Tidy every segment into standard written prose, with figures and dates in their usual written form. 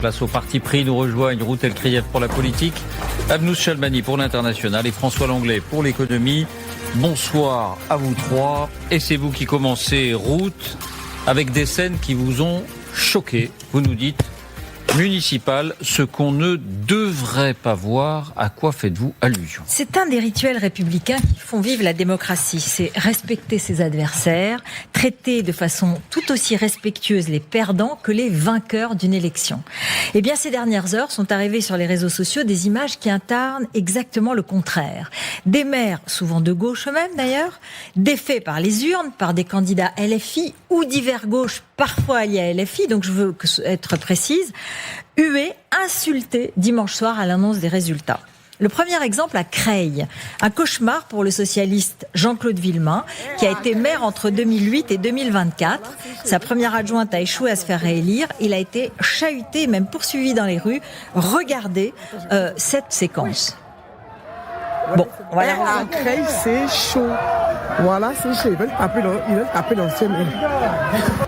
Place au parti pris, nous rejoignent Ruth Elkrief pour la politique, Abnous Chalmani pour l'international et François Langlais pour l'économie. Bonsoir à vous trois. Et c'est vous qui commencez, Ruth, avec des scènes qui vous ont choqué. Vous nous dites, municipal, ce qu'on ne devrait pas voir. À quoi faites-vous allusion ? C'est un des rituels républicains qui font vivre la démocratie. C'est respecter ses adversaires, traiter de façon tout aussi respectueuse les perdants que les vainqueurs d'une élection. Eh bien, ces dernières heures sont arrivées sur les réseaux sociaux des images qui incarnent exactement le contraire. Des maires, souvent de gauche eux-mêmes d'ailleurs, défaits par les urnes, par des candidats LFI ou divers gauches, parfois alliés à LFI, donc je veux être précise, hués, insultés dimanche soir à l'annonce des résultats. Le premier exemple à Creil, un cauchemar pour le socialiste Jean-Claude Villemain, qui a été maire entre 2008 et 2024. Sa première adjointe a échoué à se faire réélire. Il a été chahuté et même poursuivi dans les rues. Regardez cette séquence. Bon, voilà. À Creil, c'est chaud. Voilà, c'est chaud. Ils veulent taper l'ancien maire.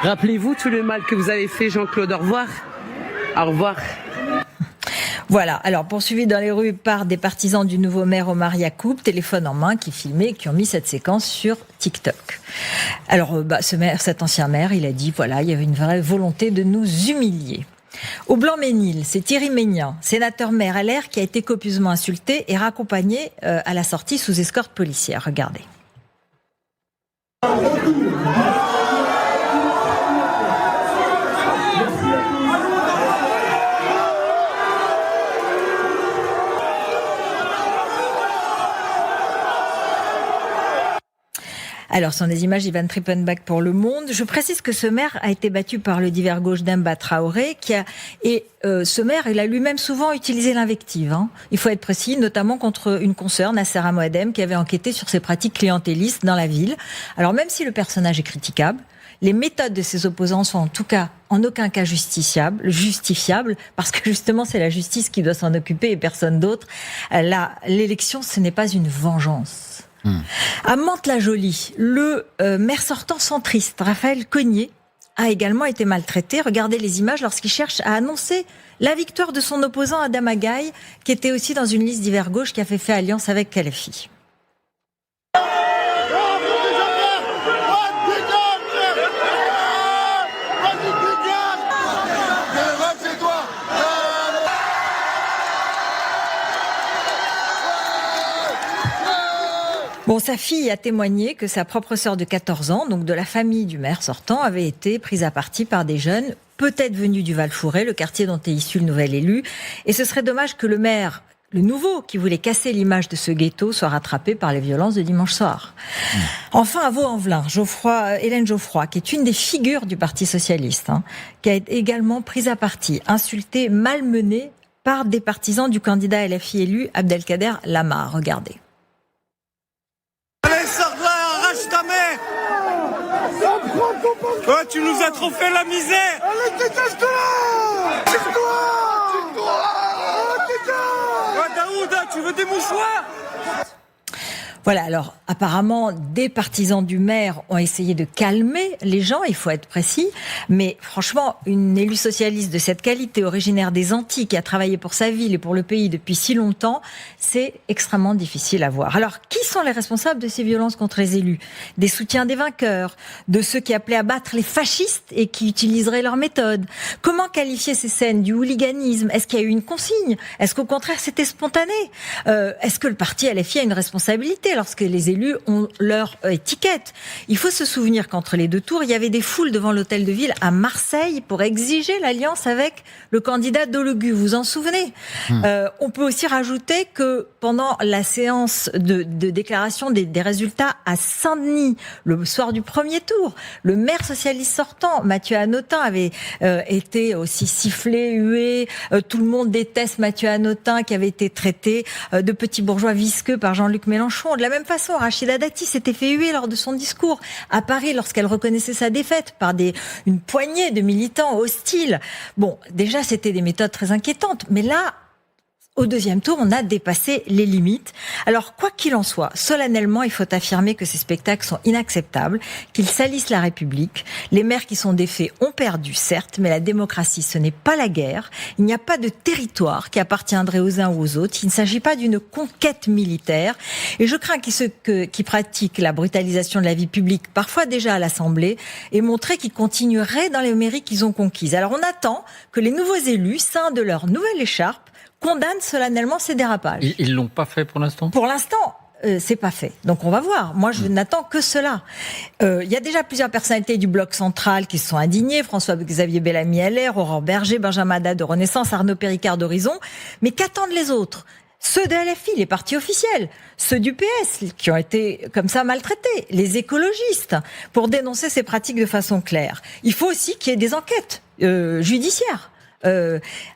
Rappelez-vous tout le mal que vous avez fait, Jean-Claude. Au revoir. Au revoir. Voilà, alors poursuivi dans les rues par des partisans du nouveau maire Omar Yacoub, téléphone en main, qui filmaient et qui ont mis cette séquence sur TikTok. Alors, cet ancien maire, il a dit, voilà, il y avait une vraie volonté de nous humilier. Au Blanc-Ménil, c'est Thierry Maignan, sénateur maire LR, qui a été copieusement insulté et raccompagné à la sortie sous escorte policière. Regardez. Alors, ce sont des images d'Ivan Trippenbach pour Le Monde. Je précise que ce maire a été battu par le divers gauche d'Emba Traoré, ce maire, il a lui-même souvent utilisé l'invective. Il faut être précis, notamment contre une consoeur, Nassera Moadem, qui avait enquêté sur ses pratiques clientélistes dans la ville. Alors, même si le personnage est critiquable, les méthodes de ses opposants sont en tout cas en aucun cas justifiables, parce que justement, c'est la justice qui doit s'en occuper et personne d'autre. Là, l'élection, ce n'est pas une vengeance. À Mantes-la-Jolie, le maire sortant centriste, Raphaël Cognier, a également été maltraité. Regardez les images lorsqu'il cherche à annoncer la victoire de son opposant Adam Agaï, qui était aussi dans une liste d'hiver gauche qui a fait alliance avec LFI. Bon, sa fille a témoigné que sa propre sœur de 14 ans, donc de la famille du maire sortant, avait été prise à partie par des jeunes, peut-être venus du Val-Fouré, le quartier dont est issu le nouvel élu. Et ce serait dommage que le maire, le nouveau, qui voulait casser l'image de ce ghetto, soit rattrapé par les violences de dimanche soir. Enfin, à Vaux-en-Velin, Hélène Geoffroy, qui est une des figures du Parti socialiste, qui a été également prise à partie, insultée, malmenée par des partisans du candidat LFI élu Abdelkader Lamar. Regardez. Ouais, tu nous as trop fait la misère. Allez, dégage-toi là. Tire-toi. Ouais, Daouda, tu veux des mouchoirs? Voilà, alors apparemment, des partisans du maire ont essayé de calmer les gens, il faut être précis, mais franchement, une élue socialiste de cette qualité, originaire des Antilles, qui a travaillé pour sa ville et pour le pays depuis si longtemps, c'est extrêmement difficile à voir. Alors, qui sont les responsables de ces violences contre les élus ? Des soutiens des vainqueurs, de ceux qui appelaient à battre les fascistes et qui utiliseraient leurs méthodes. Comment qualifier ces scènes du hooliganisme ? Est-ce qu'il y a eu une consigne ? Est-ce qu'au contraire, c'était spontané ? Est-ce que le parti LFI a une responsabilité lorsque les élus ont leur étiquette? Il faut se souvenir qu'entre les deux tours, il y avait des foules devant l'hôtel de ville à Marseille pour exiger l'alliance avec le candidat Dologu. Vous vous en souvenez? On peut aussi rajouter que pendant la séance de déclaration des résultats à Saint-Denis, le soir du premier tour, le maire socialiste sortant, Mathieu Hanotin, avait été aussi sifflé, hué. Tout le monde déteste Mathieu Hanotin, qui avait été traité de petit bourgeois visqueux par Jean-Luc Mélenchon. De la même façon, Rachida Dati s'était fait huer lors de son discours à Paris lorsqu'elle reconnaissait sa défaite par une poignée de militants hostiles. Bon, déjà, c'était des méthodes très inquiétantes. Mais là, Au deuxième tour, on a dépassé les limites. Alors, quoi qu'il en soit, solennellement, il faut affirmer que ces spectacles sont inacceptables, qu'ils salissent la République. Les maires qui sont défaits ont perdu, certes, mais la démocratie, ce n'est pas la guerre. Il n'y a pas de territoire qui appartiendrait aux uns ou aux autres. Il ne s'agit pas d'une conquête militaire. Et je crains que ceux qui pratiquent la brutalisation de la vie publique, parfois déjà à l'Assemblée, aient montré qu'ils continueraient dans les mairies qu'ils ont conquises. Alors, on attend que les nouveaux élus, ceints de leur nouvelle écharpe, condamne solennellement ces dérapages. Ils l'ont pas fait pour l'instant ? Pour l'instant, c'est pas fait. Donc on va voir. Moi, je n'attends que cela. Il y a déjà plusieurs personnalités du bloc central qui se sont indignées. François-Xavier Bellamy LR, Aurore Berger, Benjamin Haddad de Renaissance, Arnaud Péricard d'Horizon. Mais qu'attendent les autres ? Ceux de LFI, les partis officiels, ceux du PS qui ont été comme ça maltraités, les écologistes, pour dénoncer ces pratiques de façon claire. Il faut aussi qu'il y ait des enquêtes judiciaires.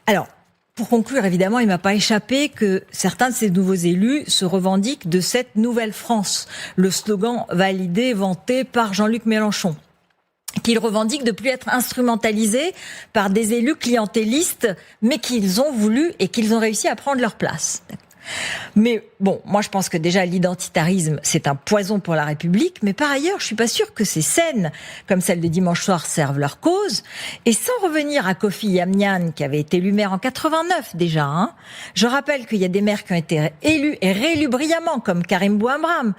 Alors, pour conclure, évidemment, il ne m'a pas échappé que certains de ces nouveaux élus se revendiquent de cette nouvelle France. Le slogan validé, vanté par Jean-Luc Mélenchon, qu'ils revendiquent de plus être instrumentalisés par des élus clientélistes, mais qu'ils ont voulu et qu'ils ont réussi à prendre leur place. Mais bon, moi je pense que déjà l'identitarisme c'est un poison pour la République, mais par ailleurs je suis pas sûre que ces scènes comme celle de dimanche soir servent leur cause. Et sans revenir à Kofi Yamnian qui avait été élu maire en 89 déjà, je rappelle qu'il y a des maires qui ont été élus et réélus brillamment comme Karim Bouamram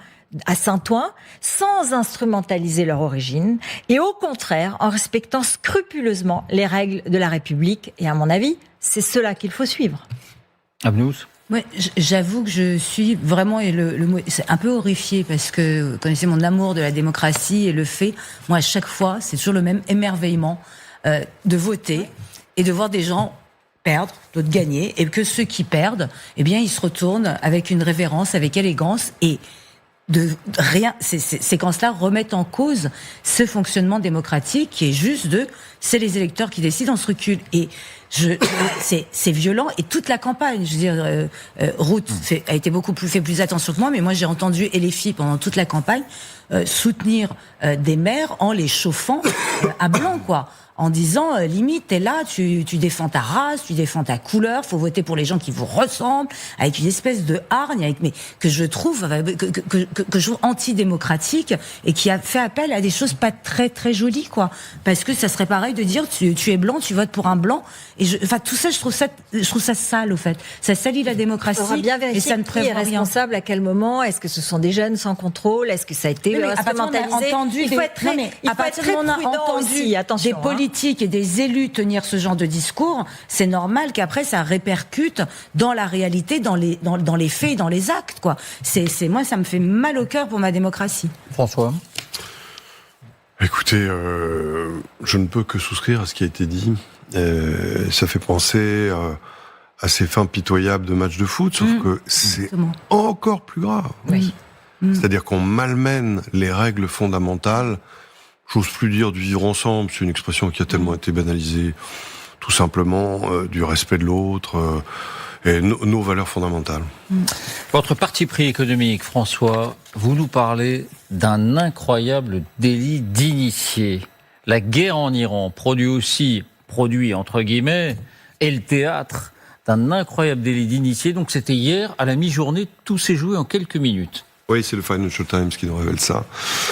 à Saint-Ouen, sans instrumentaliser leur origine, et au contraire en respectant scrupuleusement les règles de la République. Et à mon avis, c'est cela qu'il faut suivre. Abnous ? Ouais, j'avoue que je suis vraiment, et le mot, c'est un peu horrifiée parce que vous connaissez mon amour de la démocratie et le fait, moi à chaque fois, c'est toujours le même émerveillement de voter et de voir des gens perdre, d'autres gagner, et que ceux qui perdent, eh bien, ils se retournent avec une révérence, avec élégance et de rien, ces séquences-là remettent en cause ce fonctionnement démocratique qui est juste c'est les électeurs qui décident, on se recule. Et c'est violent, et toute la campagne, je veux dire, Ruth fait plus attention que moi, mais moi j'ai entendu LFI pendant toute la campagne soutenir des maires en les chauffant à blanc, quoi. En disant, limite, t'es là, tu défends ta race, tu défends ta couleur, faut voter pour les gens qui vous ressemblent, avec une espèce de hargne, mais que je trouve antidémocratique, et qui a fait appel à des choses pas très très jolies, quoi. Parce que ça serait pareil de dire, tu es blanc, tu votes pour un blanc, et tout ça, je trouve ça sale, au fait. Ça salit la démocratie, et ça ne prévoit rien. Qui est responsable à quel moment? Est-ce que ce sont des jeunes sans contrôle? Est-ce que ça a été instrumentalisé? Il faut être très prudent aussi, attention. Des politiques et des élus tenir ce genre de discours, c'est normal qu'après ça répercute dans la réalité, dans les faits, dans les actes, quoi. Moi, ça me fait mal au cœur pour ma démocratie. François ? Écoutez, je ne peux que souscrire à ce qui a été dit. Ça fait penser à ces fins pitoyables de matchs de foot, sauf que c'est Exactement. encore plus grave. Oui. C'est-à-dire qu'on malmène les règles fondamentales. J'ose plus dire du vivre ensemble, c'est une expression qui a tellement été banalisée, tout simplement du respect de l'autre et nos valeurs fondamentales. Votre parti pris économique, François, vous nous parlez d'un incroyable délit d'initié. La guerre en Iran produit entre guillemets, et le théâtre d'un incroyable délit d'initié. Donc c'était hier, à la mi-journée, tout s'est joué en quelques minutes. Oui, c'est le Financial Times qui nous révèle ça.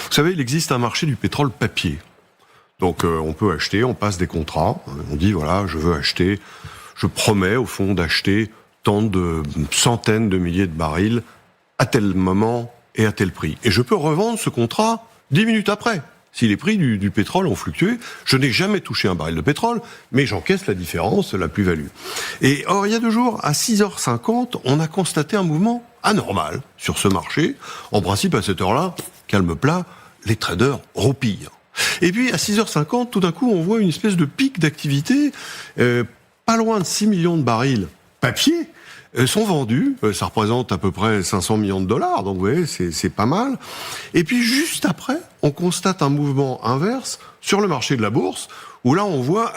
Vous savez, il existe un marché du pétrole papier. Donc on peut acheter, on passe des contrats, on dit voilà, je veux acheter, je promets au fond d'acheter tant de centaines de milliers de barils à tel moment et à tel prix. Et je peux revendre ce contrat 10 minutes après. Si les prix du pétrole ont fluctué, je n'ai jamais touché un baril de pétrole, mais j'encaisse la différence, la plus-value. Et or, il y a 2 jours, à 6h50, on a constaté un mouvement anormal sur ce marché. En principe, à cette heure-là, calme plat, les traders roupillent. Et puis, à 6h50, tout d'un coup, on voit une espèce de pic d'activité, pas loin de 6 millions de barils papier, sont vendus, ça représente à peu près 500 millions de dollars, donc vous voyez, c'est pas mal. Et puis juste après, on constate un mouvement inverse sur le marché de la bourse, où là on voit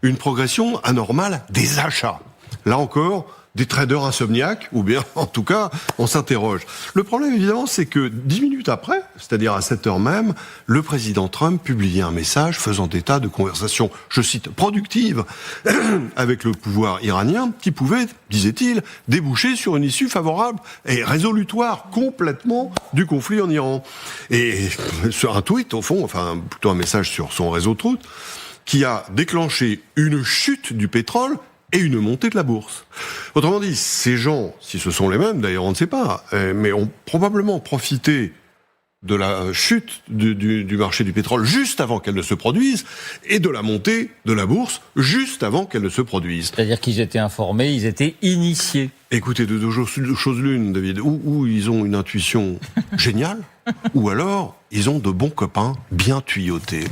une progression anormale des achats. là encore, des traders insomniaques, ou bien, en tout cas, on s'interroge. Le problème, évidemment, c'est que 10 minutes après, c'est-à-dire à cette heure même, le président Trump publiait un message faisant état de conversations, je cite, productives avec le pouvoir iranien, qui pouvaient, disait-il, déboucher sur une issue favorable et résolutoire complètement du conflit en Iran. Et sur un tweet, au fond, enfin, plutôt un message sur son réseau Truth, qui a déclenché une chute du pétrole et une montée de la bourse. Autrement dit, ces gens, si ce sont les mêmes, d'ailleurs on ne sait pas, mais ont probablement profité de la chute du marché du pétrole juste avant qu'elle ne se produise, et de la montée de la bourse juste avant qu'elle ne se produise. C'est-à-dire qu'ils étaient informés, ils étaient initiés. Écoutez, de deux choses l'une, David, ou ils ont une intuition géniale, ou alors ils ont de bons copains bien tuyautés.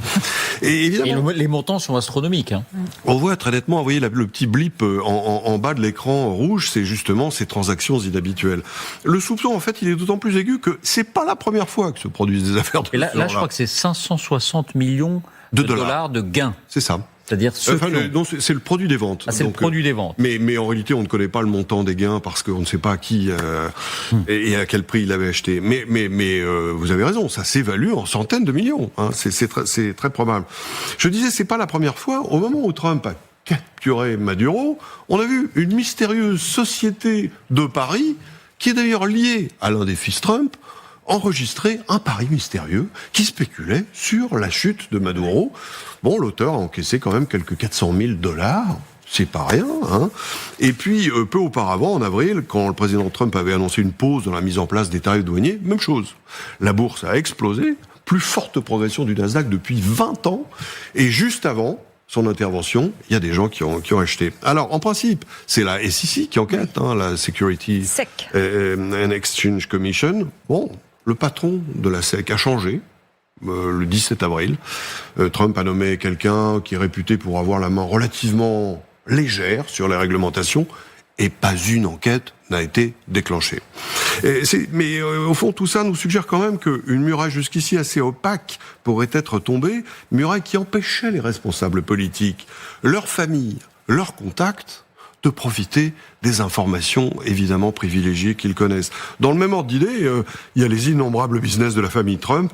Et évidemment, les montants sont astronomiques. Hein. On voit très nettement, vous voyez le petit blip en bas de l'écran rouge, c'est justement ces transactions inhabituelles. Le soupçon, en fait, il est d'autant plus aigu que c'est pas la première fois que se produisent des affaires de ce genre-là. Là, je crois que c'est 560 millions de dollars de gains. C'est ça. C'est-à-dire non, c'est le produit des ventes. Ah, c'est donc, le produit des ventes. Mais en réalité, on ne connaît pas le montant des gains parce qu'on ne sait pas à qui et à quel prix il avait acheté. Mais vous avez raison, ça s'évalue en centaines de millions. Hein, c'est très probable. Je disais, c'est pas la première fois. Au moment où Trump a capturé Maduro, on a vu une mystérieuse société de Paris, qui est d'ailleurs liée à l'un des fils Trump, enregistrer un pari mystérieux qui spéculait sur la chute de Maduro. Bon, l'auteur a encaissé quand même quelques 400 000 $, c'est pas rien, hein. Et puis, peu auparavant, en avril, quand le président Trump avait annoncé une pause dans la mise en place des tarifs douaniers, même chose. La bourse a explosé, plus forte progression du Nasdaq depuis 20 ans, et juste avant son intervention, il y a des gens qui ont acheté. Alors, en principe, c'est la SEC qui enquête, hein, la Security and Exchange Commission. Bon, le patron de la SEC a changé le 17 avril. Trump a nommé quelqu'un qui est réputé pour avoir la main relativement légère sur les réglementations, et pas une enquête n'a été déclenchée. Mais au fond, tout ça nous suggère quand même qu'une muraille jusqu'ici assez opaque pourrait être tombée, muraille qui empêchait les responsables politiques, leurs familles, leurs contacts, de profiter des informations évidemment privilégiées qu'ils connaissent. Dans le même ordre d'idée, il y a les innombrables business de la famille Trump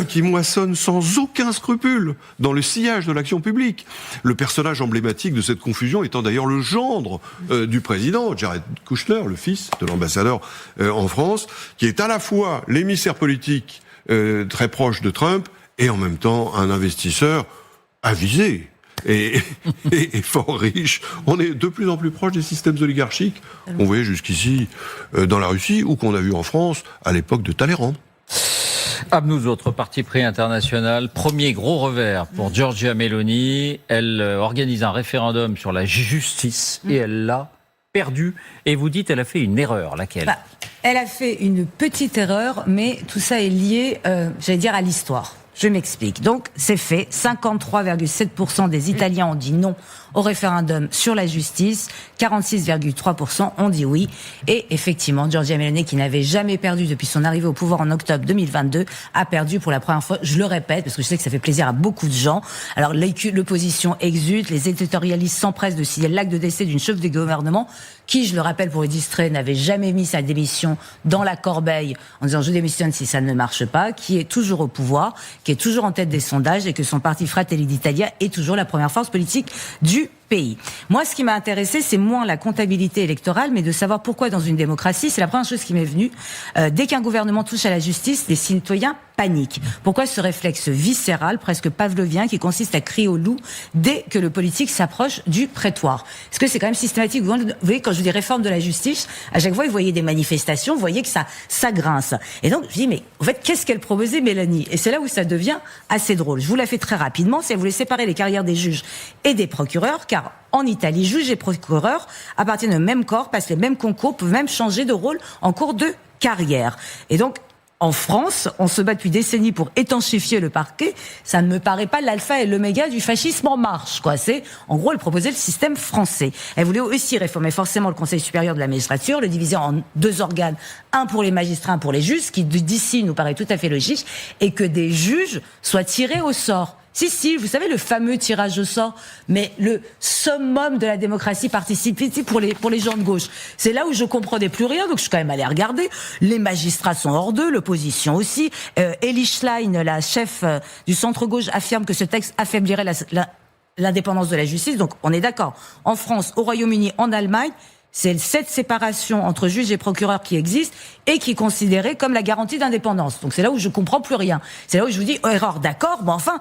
qui moissonnent sans aucun scrupule dans le sillage de l'action publique. Le personnage emblématique de cette confusion étant d'ailleurs le gendre du président, Jared Kushner, le fils de l'ambassadeur en France, qui est à la fois l'émissaire politique très proche de Trump et en même temps un investisseur avisé. Et fort riche. On est de plus en plus proche des systèmes oligarchiques qu'on voyait jusqu'ici dans la Russie ou qu'on a vu en France à l'époque de Talleyrand. Abnouz, autre parti pris international, premier gros revers pour Giorgia Meloni. Elle organise un référendum sur la justice et elle l'a perdu. Et vous dites elle a fait une erreur, laquelle ? Elle a fait une petite erreur, mais tout ça est lié, j'allais dire, à l'histoire. Je m'explique. Donc, c'est fait. 53,7% des Italiens ont dit non au référendum sur la justice. 46,3% ont dit oui. Et effectivement, Giorgia Meloni, qui n'avait jamais perdu depuis son arrivée au pouvoir en octobre 2022, a perdu pour la première fois. Je le répète, parce que je sais que ça fait plaisir à beaucoup de gens. Alors, l'opposition exulte. Les éditorialistes s'empressent de signer l'acte de décès d'une chef de gouvernement qui, je le rappelle pour les distraits, n'avait jamais mis sa démission dans la corbeille en disant « je démissionne si ça ne marche pas », qui est toujours au pouvoir, qui est toujours en tête des sondages et que son parti Fratelli d'Italia est toujours la première force politique du pays. Moi, ce qui m'a intéressé, c'est moins la comptabilité électorale, mais de savoir pourquoi dans une démocratie, c'est la première chose qui m'est venue, dès qu'un gouvernement touche à la justice, les citoyens paniquent. Pourquoi ce réflexe viscéral, presque pavlovien, qui consiste à crier au loup dès que le politique s'approche du prétoire? Est-ce que c'est quand même systématique? Vous voyez, quand je dis réforme de la justice, à chaque fois, vous voyez des manifestations, vous voyez que ça grince. Et donc, je dis, mais en fait, qu'est-ce qu'elle proposait, Mélanie? Et c'est là où ça devient assez drôle. Je vous la fais très rapidement. Si elle voulait séparer les carrières des juges et des procureurs, car en Italie, juges et procureurs appartiennent au même corps, passent les mêmes concours, peuvent même changer de rôle en cours de carrière. Et donc, en France, on se bat depuis des décennies pour étanchéfier le parquet. Ça ne me paraît pas l'alpha et l'oméga du fascisme en marche, quoi. C'est, en gros, elle proposait le système français. Elle voulait aussi réformer forcément le Conseil supérieur de la magistrature, le diviser en 2 organes, un pour les magistrats, un pour les juges, ce qui d'ici nous paraît tout à fait logique, et que des juges soient tirés au sort. Si, vous savez, le fameux tirage au sort, mais le summum de la démocratie participative pour les gens de gauche. C'est là où je comprenais plus rien, donc je suis quand même allée regarder. Les magistrats sont hors d'eux, l'opposition aussi. Elie Schlein, la chef du centre-gauche, affirme que ce texte affaiblirait l'indépendance de la justice. Donc on est d'accord. En France, au Royaume-Uni, en Allemagne, c'est cette séparation entre juges et procureurs qui existe et qui est considérée comme la garantie d'indépendance. Donc c'est là où je comprends plus rien. C'est là où je vous dis, erreur, d'accord, bon enfin,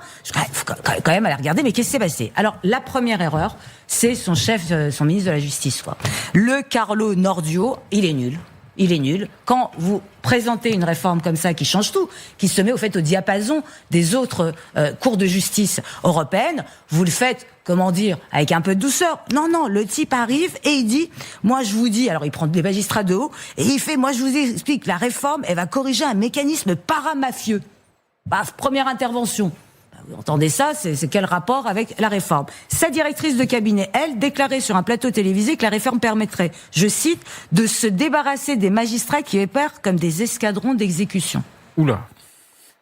faut quand même aller regarder, mais qu'est-ce qui s'est passé? Alors la première erreur, c'est son ministre de la Justice, quoi. Le Carlo Nordio, il est nul. Il est nul. Quand vous présentez une réforme comme ça qui change tout, qui se met au fait au diapason des autres cours de justice européennes, vous le faites, comment dire, avec un peu de douceur. Non, le type arrive et il dit, moi je vous dis, alors il prend des magistrats de haut, et il fait, moi je vous explique, la réforme, elle va corriger un mécanisme paramafieux. Paf, première intervention. Vous entendez ça, c'est quel rapport avec la réforme? Sa directrice de cabinet, elle, déclarait sur un plateau télévisé que la réforme permettrait, je cite, de se débarrasser des magistrats qui opèrent comme des escadrons d'exécution. Oula.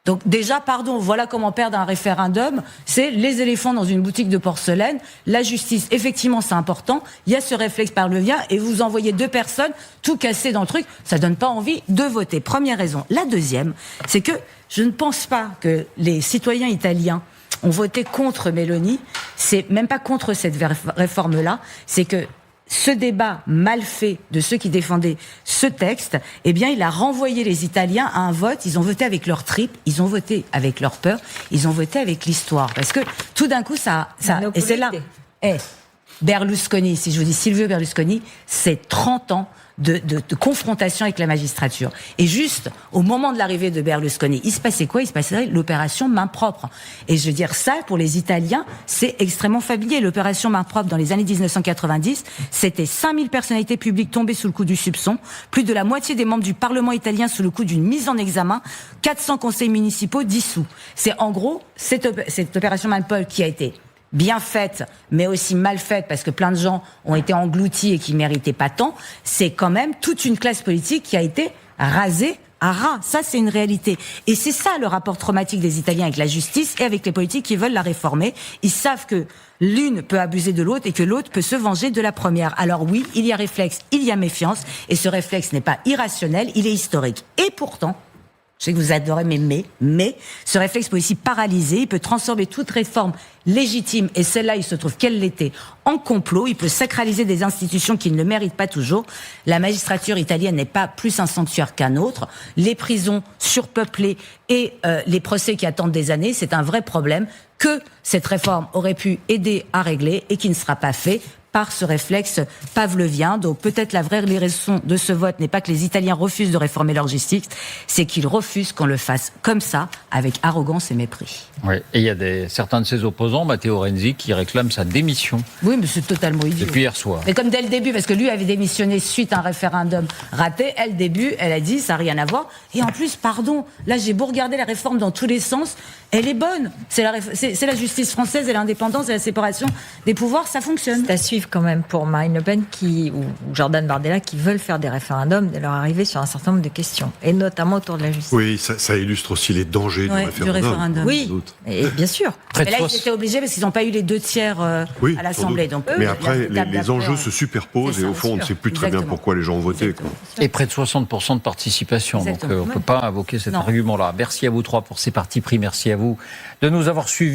Donc déjà, pardon, voilà comment perdre un référendum, c'est les éléphants dans une boutique de porcelaine. La justice, effectivement, c'est important. Il y a ce réflexe parlevien et vous envoyez 2 personnes tout cassées dans le truc, ça donne pas envie de voter. Première raison. La deuxième, c'est que je ne pense pas que les citoyens italiens ont voté contre Meloni. C'est même pas contre cette réforme-là, c'est que ce débat mal fait de ceux qui défendaient ce texte, eh bien, il a renvoyé les Italiens à un vote. Ils ont voté avec leur tripes, ils ont voté avec leur peur, ils ont voté avec l'histoire. Parce que tout d'un coup, ça, et c'est là. Berlusconi, si je vous dis Silvio Berlusconi, c'est 30 ans de confrontation avec la magistrature. Et juste au moment de l'arrivée de Berlusconi, il se passait quoi? Il se passait l'opération main propre. Et je veux dire, ça, pour les Italiens, c'est extrêmement familier. L'opération main propre dans les années 1990, c'était 5000 personnalités publiques tombées sous le coup du soupçon, plus de la moitié des membres du Parlement italien sous le coup d'une mise en examen, 400 conseils municipaux dissous. C'est en gros cette opération main propre qui a été bien faite, mais aussi mal faite, parce que plein de gens ont été engloutis et qui ne méritaient pas tant, c'est quand même toute une classe politique qui a été rasée à ras. Ça, c'est une réalité. Et c'est ça le rapport traumatique des Italiens avec la justice et avec les politiques qui veulent la réformer. Ils savent que l'une peut abuser de l'autre et que l'autre peut se venger de la première. Alors oui, il y a réflexe, il y a méfiance, et ce réflexe n'est pas irrationnel, il est historique. Et pourtant, je sais que vous adorez, mais ce réflexe peut aussi paralyser, il peut transformer toute réforme légitime, et celle-là, il se trouve qu'elle l'était, en complot, il peut sacraliser des institutions qui ne le méritent pas toujours. La magistrature italienne n'est pas plus un sanctuaire qu'un autre. Les prisons surpeuplées et les procès qui attendent des années, c'est un vrai problème que cette réforme aurait pu aider à régler et qui ne sera pas fait par ce réflexe pavlovien. Donc peut-être la vraie raison de ce vote n'est pas que les Italiens refusent de réformer leur justice, c'est qu'ils refusent qu'on le fasse comme ça, avec arrogance et mépris. Oui, et il y a certains de ses opposants, Matteo Renzi, qui réclament sa démission. Oui, mais c'est totalement idiot. Depuis hier soir. Mais comme dès le début, parce que lui avait démissionné suite à un référendum raté, elle, début, elle a dit, ça n'a rien à voir. Et en plus, pardon, là j'ai beau regarder la réforme dans tous les sens, elle est bonne. C'est la justice française et l'indépendance et la séparation des pouvoirs, ça fonctionne. C'est à suivre quand même pour Marine Le Pen ou Jordan Bardella qui veulent faire des référendums dès leur arrivée sur un certain nombre de questions, et notamment autour de la justice. Oui, ça illustre aussi les dangers du référendum. Oui, et bien sûr. Mais là, ils étaient obligés parce qu'ils n'ont pas eu les 2 tiers à l'Assemblée. Donc, mais après, les enjeux se superposent et au fond, on ne sait plus très bien pourquoi les gens ont voté. Et près de 60% de participation. Exactement. Donc on ne peut pas invoquer cet argument-là. Merci à vous 3 pour ces partis pris. Merci à vous de nous avoir suivis.